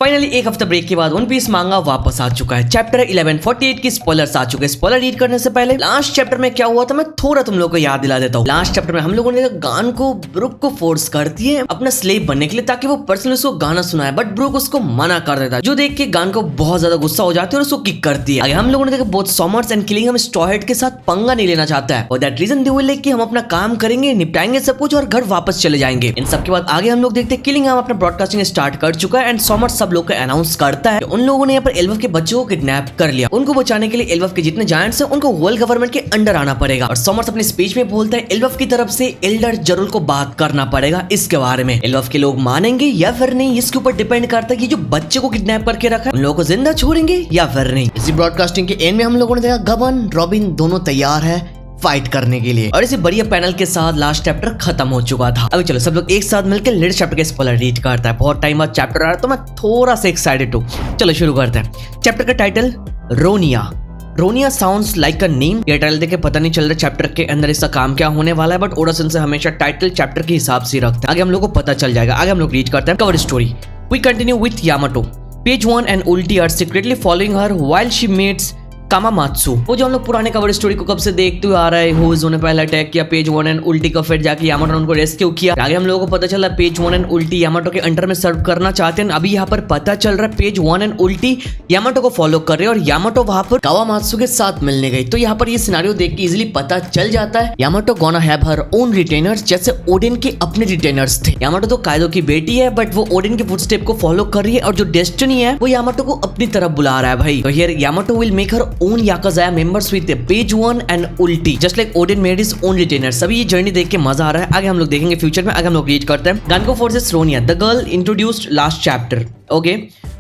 Finally एक हफ्ता break के बाद वन पीस मांगा वापस आ चुका है। चैप्टर 1148 की स्पॉयलर्स आ चुके हैं। स्पॉइलर रीड करने से पहले लास्ट चैप्टर में क्या हुआ था मैं थोड़ा तुम लोगों को याद दिला देता हूँ। लास्ट चैप्टर में हम लोगों ने गान को ब्रूक को फोर्स कर दिए अपना स्लेव बनने के लिए ताकि वो पर्सनली उसको गाना सुनाए, बट ब्रूक उसको मना कर देता है, जो देख के गान को बहुत ज्यादा गुस्सा हो जाती है और उसको किक करती है। आगे हम लोगों ने देखा both Sommers and Killingham straw hat के साथ पंगा नहीं लेना चाहता है और that reason they will like कि हम अपना काम करेंगे, निपटाएंगे सब कुछ और घर वापस चले जाएंगे। इन सब के बाद आगे हम लोग देखते हैं किलिंग अपना ब्रॉडकास्टिंग स्टार्ट कर चुका है एंड सॉमर्स सब लोग को अनाउंस करता है उन लोगों ने यहाँ पर एल्वफ के बच्चों को किडनैप कर लिया। उनको बचाने के लिए एल्वफ के जितने जायंट्स हैं उनको वर्ल्ड गवर्नमेंट के अंडर आना पड़ेगा और सॉमर्स अपने स्पीच में बोलता है एल्वफ की तरफ से एल्डर जरूल को बात करना पड़ेगा इसके बारे में। एल्वफ के लोग मानेंगे या फिर नहीं इसके ऊपर डिपेंड करता है कि जो बच्चे को किडनैप करके रखा है उन लोगों को जिंदा छोड़ेंगे या फिर नहीं। इसी ब्रॉडकास्टिंग के एंड में हम लोगों ने देखा गबन रॉबिन दोनों तैयार है फाइट करने के लिए और इसी बढ़िया पैनल के साथ लास्ट चैप्टर खत्म हो चुका था। अभी चलो सब लोग एक साथ मिलकर लेटेस्ट चैप्टर के स्पॉइलर रीड करता है। बहुत टाइम बाद चैप्टर आ रहा है तो मैं थोड़ा सा एक्साइटेड हूँ। चलो शुरू करते हैं। चैप्टर का title Ronia. Ronia sounds like a name. ये टाइटल देख के पता नहीं चल रहा चैप्टर के अंदर इसका काम क्या होने वाला है, बट ओडासन से हमेशा टाइटल चैप्टर के हिसाब से रखते हैं। आगे हम लोग को पता चल जाएगा। आगे हम लोग रीड करते हैं cover story. We continue with Yamato. Page 1 and Ulti are secretly following her while she meets Kamamatsu. वो जो हम लोग पुराने कवर स्टोरी को कब से देखते हुए आ रहा है, होज ने पहले अटैक किया पेज 1 एंड उल्टी का, फिर जाके यामाटो ने उनको रेस्क्यू किया। आगे हम लोगों को पता चला पेज 1 एंड उल्टी यामाटो के अंडर में सर्व करना चाहते हैं। अभी यहाँ पर पता चल रहा है पेज 1 एंड उल्टी यामाटो को फॉलो कर रहे हैं और यामाटो वहां पर कावामात्सु के साथ मिलने गई। तो यहाँ पर ये सिनेरियो देख के इजीली पता चल जाता है Yamato gonna have her own retainers, जैसे ओडिन के अपने रिटेनर्स थे। यामाटो तो कायदो की बेटी है बट वो ओडिन के फुटस्टेप को फॉलो कर रही है और जो डेस्टिनी है वो यामाटो को अपनी तरफ बुला रहा है भाई। तो here Yamato will make her own yakuza members with page 1 and ulti just like Odin made his own retainers। सभी ये जर्नी देख के मजा आ रहा है। आगे हम लोग देखेंगे फ्यूचर में। आगे हम लोग रीड करते हैं Ganko forces Ronia the girl introduced last chapter okay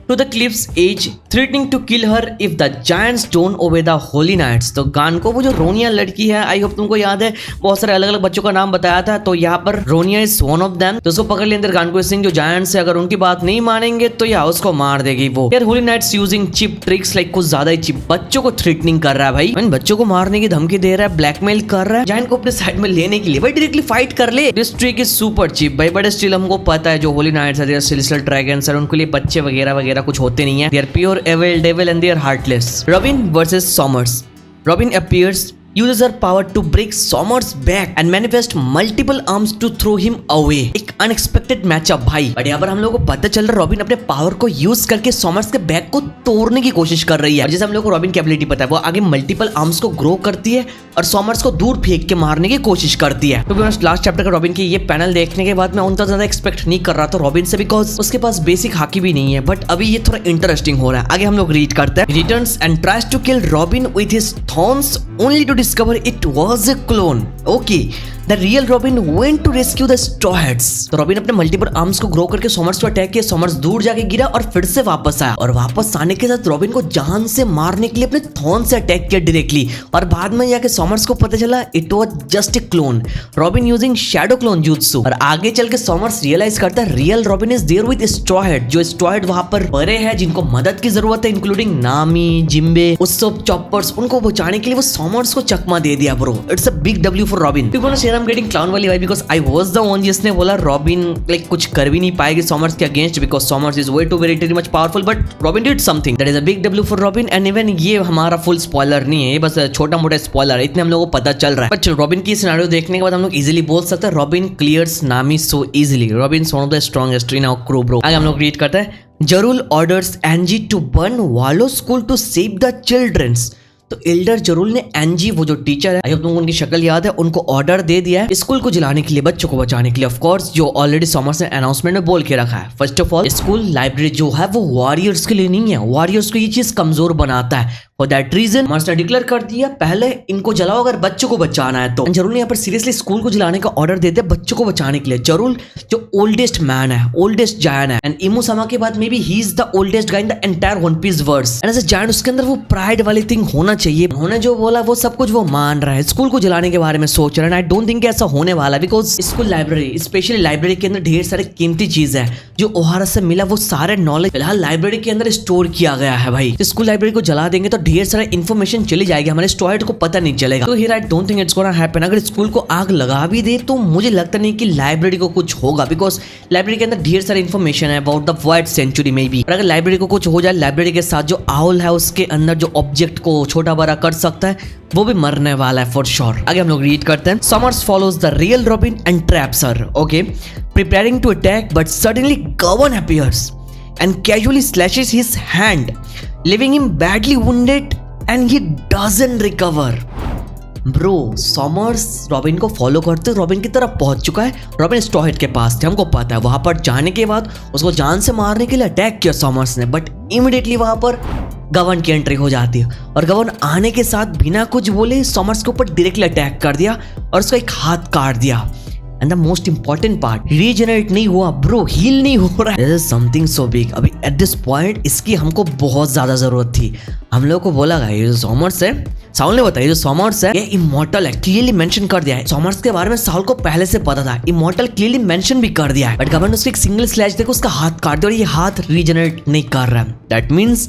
to the cliff's edge threatening to kill her if the giants don't obey the holy knights। तो गान को वो जो रोनिया लड़की है, आई होप तुमको याद है, बहुत सारे अलग अलग बच्चों का नाम बताया था, तो यहाँ पर रोनिया इज वन ऑफ देम। तो उसको पकड़ लिया अंदर गान को सिंह जो जायंट्स है, अगर उनकी बात नहीं मानेंगे तो या उसको मार देगी वो। यार holy knights using cheap tricks like कुछ ज्यादा ही चिप बच्चों को थ्रेटनिंग कर रहा है भाई, इन बच्चों को मारने की धमकी दे रहा है, ब्लैकमेल कर रहा है जायंट को अपने साइड में लेने के लिए। भाई डायरेक्टली फाइट कर ले। This trick is super chip भाई, बट स्टिल हमको पता है जो होली नाइट्स है सिलसिल ड्रैगन्स है उनके लिए बच्चे वगैरह वगैरह कुछ होते नहीं है। They are pure evil devil and they are heartless। Robin versus Sommers। Robin appears, uses her power to break Sommers' back and manifest multiple arms to throw him away। एक अनएक्सपेक्टेड मैचअप भाई, but यहाँ पर हम लोगों को पता चल रहा है रॉबिन अपने पावर को यूज करके सॉमर्स के बैक को तोड़ने की कोशिश कर रही है। और जैसे हम लोग को रॉबिन की एबिलिटी पता है वो आगे मल्टीपल आर्म्स को ग्रो करती है और सॉमर्स को दूर फेंक के मारने की कोशिश करती है। तो लास्ट चैप्टर का रॉबिन की ये पैनल देखने के बाद मैं उतना ज्यादा एक्सपेक्ट नहीं कर रहा था रॉबिन से, बिकॉज उसके पास बेसिक हाकी भी नहीं है, बट अभी ये थोड़ा इंटरेस्टिंग हो रहा है। आगे हम लोग रीड करते हैं। Returns and tries to kill Robin with his thorns only to discover it was a clone। Okay, the real Robin went to rescue the straw hats। तो रॉबिन अपने मल्टीपल आर्म्स को ग्रो करके Somers को attack किया, Somers दूर जाके गिरा और फिर से वापस आया और वापस आने के साथ रॉबिन को जान से मारने के लिए अपने थॉर्न से अटैक किया डायरेक्टली। और बाद में जाके सॉमर्स को पता चला it was just a clone, Robin using shadow clone jutsu। और आगे चल के सॉमर्स रियलाइज करता है real Robin is there with straw hat, जो स्ट्रॉ हेड वहां पर पड़े हैं जिनको मदद की जरूरत है, इंक्लूडिंग नामी, जिम्बे, उसब, चॉपर्स। उनको बचाने के लिए वो सॉमर्स को चकमा दे दिया bro. It's a big W for Robin. People share I am getting clown वाली vibe because I was the one जिसने बोला रॉबिन लाइक कुछ कर भी नहीं पाएगी सॉमर्स के against because Sommers is way too very much powerful, but Robin did something that is a big W for Robin. And even ये हमारा फुल स्पॉइलर नहीं है, ये बस छोटा मोटा स्पॉइलर है, इतने हम लोगों को पता चल रहा है। बट रॉबिन की सिनेरियो देखने के बाद हम लोग इजीली बोल सकते हैं Robin clears Nami so easily. Robin is one of the strongest in our crew bro. आगे हम लोग रीड करते हैं। Jarul orders Angie to burn Wallo school to save the childrens. तो एल्डर जरूल ने एंजी वो जो टीचर है, आई होप तुमको उनकी शक्ल याद है, उनको ऑर्डर दे दिया है स्कूल को जलाने के लिए, बच्चों को बचाने के लिए। ऑफ कोर्स जो ऑलरेडी सॉमर्स ने अनाउंसमेंट में बोल के रखा है। First of all school library जो है वो वॉरियर्स के लिए नहीं है, वॉरियर्स को ये चीज कमजोर बनाता है। फॉर दैट रीजन सॉमर्स ने डिक्लेयर कर दिया पहले इनको जलाओ अगर बच्चों को बचाना है तो। जरूल ने यहाँ पर सीरियसली स्कूल को जलाने का ऑर्डर देते हैं बच्चों को बचाने के लिए। जरूल जो ओल्डेस्ट मैन है, ओल्डेस्ट जायन है, एंड इमू समा के बाद maybe he is the oldest guy in the entire One Piece verse. And as a giant उसके अंदर वो प्राइड वाली थिंग होना चाहिए। उन्होंने जो बोला वो सब कुछ वो मान रहा है, स्कूल को जलाने के बारे में सोच रहा है। आई डोंट थिंक ऐसा होने वाला, because school library specially library के अंदर ढेर सारे कीमती चीज है जो ओहारा से मिला, वो सारे नॉलेज फिलहाल लाइब्रेरी के अंदर स्टोर किया गया है भाई। स्कूल लाइब्रेरी को जला देंगे तो ढेर सारा इन्फॉर्मेशन चली जाएगी, हमारे स्टूडेंट को पता नहीं चलेगा। तो here I don't think it's gonna happen. अगर स्कूल को आग लगा भी दे तो मुझे लगता नहीं कि लाइब्रेरी को कुछ होगा, बिकॉज लाइब्रेरी के अंदर ढेर सारी इन्फॉर्मेशन है अबाउट द वाइट सेंचुरी में भी। अगर लाइब्रेरी को कुछ हो जाए, लाइब्रेरी के साथ जो आउल है उसके अंदर जो ऑब्जेक्ट को छोटा बड़ा कर सकता है वो भी मरने वाला है फॉर श्योर। आगे हम लोग रीड करते हैं। Summers follows the real Robin and traps her, okay, preparing to attack but suddenly Gaban appears and casually slashes his hand, leaving him badly wounded and he doesn't recover. Bro, summers robin को follow करते robin की तरफ पहुंच चुका है। Robin स्टॉहेड के पास थे, हमको पता है। वहां पर जाने के बाद उसको जान से मारने के लिए अटैक किया समर्स ने, बट इमीडिएटली वहां पर गवर्न की एंट्री हो जाती है और गवर्न आने के साथ बिना कुछ बोले समर्स के ऊपर डायरेक्टली अटैक कर दिया और उसका एक हाथ काट दिया। And the most important part, regenerate नहीं हुआ ब्रो, हील नहीं हो रहा है। This is something so big. अभी एट दिस पॉइंट इसकी हमको बहुत ज्यादा जरूरत थी। हम लोग को बोला गया ये जो समर्स है, साउल ने बताया, जो समर्स है ये इमॉर्टल है, क्लियरली मेंशन कर दिया है। समर्स के बारे में साउल को पहले से पता था, इमॉर्टल क्लियरली मेंशन भी कर दिया है, बट गवर्न उसको एक सिंगल स्लैश देखो उसका हाथ काट दिया और ये हाथ रीजनरेट नहीं कर रहा है। That means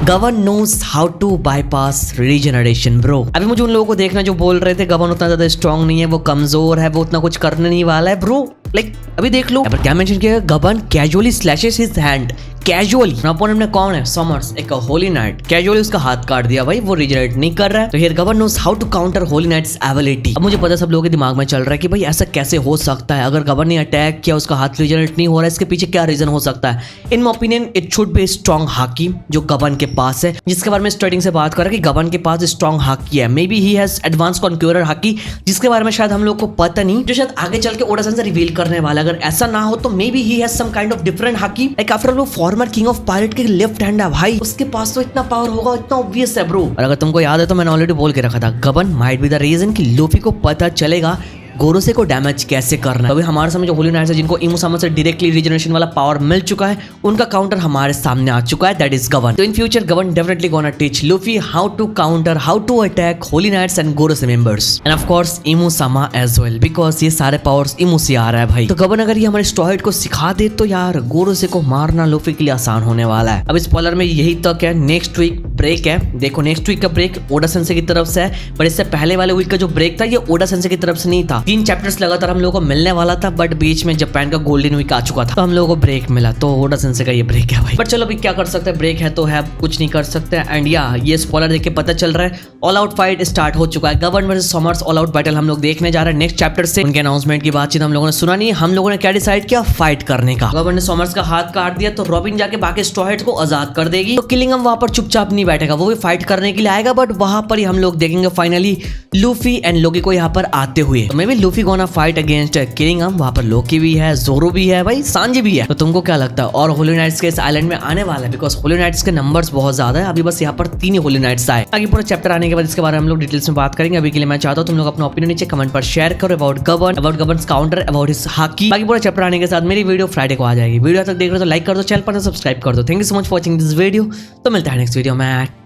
Gaban knows how to bypass regeneration bro. अभी मुझे उन लोगों को देखना जो बोल रहे थे गवर्न उतना ज्यादा स्ट्रांग नहीं है, वो कमजोर है, वो उतना कुछ करने नहीं वाला है ब्रो। लाइक अभी देख लो पर क्या मेंशन किया, govern casually slashes his hand, casually. Opponent में कौन है? समर्स, एक होली नाइट, कैजुअली उसका हाथ काट दिया भाई, वो रिजनरेट नहीं कर रहा है। तो here Gaban knows how to counter holy knights ability. अब मुझे पता है सब लोगों के दिमाग में चल रहा है कि भाई ऐसा कैसे हो सकता है, अगर गवर्न ने अटैक किया उसका हाथ रिजनरेट नहीं हो रहा है, इसके पीछे क्या रीजन हो सकता है? In my opinion it should be strong hockey जो गवर्न के पास है, जिसके बारे में स्टार्टिंग से बात कर रहा है कि गवर्न के पास स्ट्रॉन्ग हाकी है। Maybe he has advance conqueror haki, जिसके बारे में शायद हम लोग को पता नहीं, जो शायद आगे चल के ओडासन से रिवील करने वाला। अगर ऐसा ना हो तो maybe he has some kind of different haki. Like after all वो फॉर्मर किंग ऑफ पायरेट के लेफ्ट हैंड है भाई, उसके पास तो इतना पावर होगा, इतना ऑब्वियस है ब्रो। और अगर तुमको याद है तो मैंने ऑलरेडी बोल के रखा था, Gaban might be the reason कि लूफी को पता चलेगा गोरोसे को डैमेज कैसे करना है। अभी हमारे सामने जो होली नाइट्स है जिनको इमू समर से डायरेक्टली रीजनरेशन वाला पावर मिल चुका है, उनका काउंटर हमारे सामने आ चुका है, दैट इज गवर्न। तो in future Govern definitely gonna teach Luffy how to counter, how to attack Holy Knights and Gorosei members and of course Imu sama as well, because ये सारे पावर्स इमू से आ रहा है भाई। तो govern अगर ये हमारे स्टॉइड को सिखा दे तो यार गोरोसे को मारना लूफी के लिए आसान होने वाला है। अब स्पॉइलर में यही तक है, नेक्स्ट वीक ब्रेक है। देखो नेक्स्ट वीक का ब्रेक ओडा सेंसे की तरफ से है, पर इससे पहले वाले वीक का जो ब्रेक था ये ओडा सेंसे की तरफ से नहीं था। 3 चैप्टर्स लगातार हम लोगों को मिलने वाला था, बट बीच में जापान का गोल्डन वीक आ चुका था तो हम लोगों को ब्रेक मिला। तो ओडा सेंसे का ये ब्रेक है भाई, बट चलो अभी क्या कर सकते हैं, ब्रेक है तो है, कुछ नहीं कर सकते। एंड या ये स्पॉइलर देख के पता चल रहा है ऑल आउट फाइट स्टार्ट हो चुका है। Govern versus summers all out battle हम लोग देखने जा रहे हैं नेक्स्ट चैप्टर से। उनके अनाउंसमेंट की बातचीत हम लोगों ने सुना नहीं, हम लोगों ने क्या डिसाइड किया, फाइट करने का। गवर्न ने समर्स का हाथ काट दिया तो रॉबिन जाके बाकी स्ट्रॉ हेड्स को आजाद कर देगी। तो किलिंगम वहां पर चुपचाप नहीं बैठेगा, वो भी फाइट करने के लिए आएगा, बट वहां पर ही हम लोग देखेंगे फाइनली लूफी एंड लोकी को यहाँ पर आते हुए। तो maybe Luffy gonna fight against Killingham, वहां पर लोकी भी है, जोरो भी है भाई, सांजी भी है। तो तुमको क्या लगता है और होली नाइट्स के इस आइलैंड में आने वाला है? बिकॉज होली नाइट्स के नंबर्स बहुत ज्यादा है, अभी बस यहाँ पर 3 ही होली नाइट्स आए। आगे पूरा चैप्टर आने के बाद इसके बारे में हम लोग डिटेल्स में बात करेंगे। अभी के लिए मैं चाहता हूँ तुम लोग अपना ओपिनियन नीचे कमेंट पर शेयर करो about govern counter, about his hockey. बाकी पूरा चैप्टर आने के साथ मेरी वीडियो फ्राइडे को आ जाएगी। वीडियो तक देख रहे हो तो लाइक कर दो, चैनल पर सब्सक्राइब कर दो। Thank you so much for watching this video. तो मिलता है नेक्स्ट वीडियो में।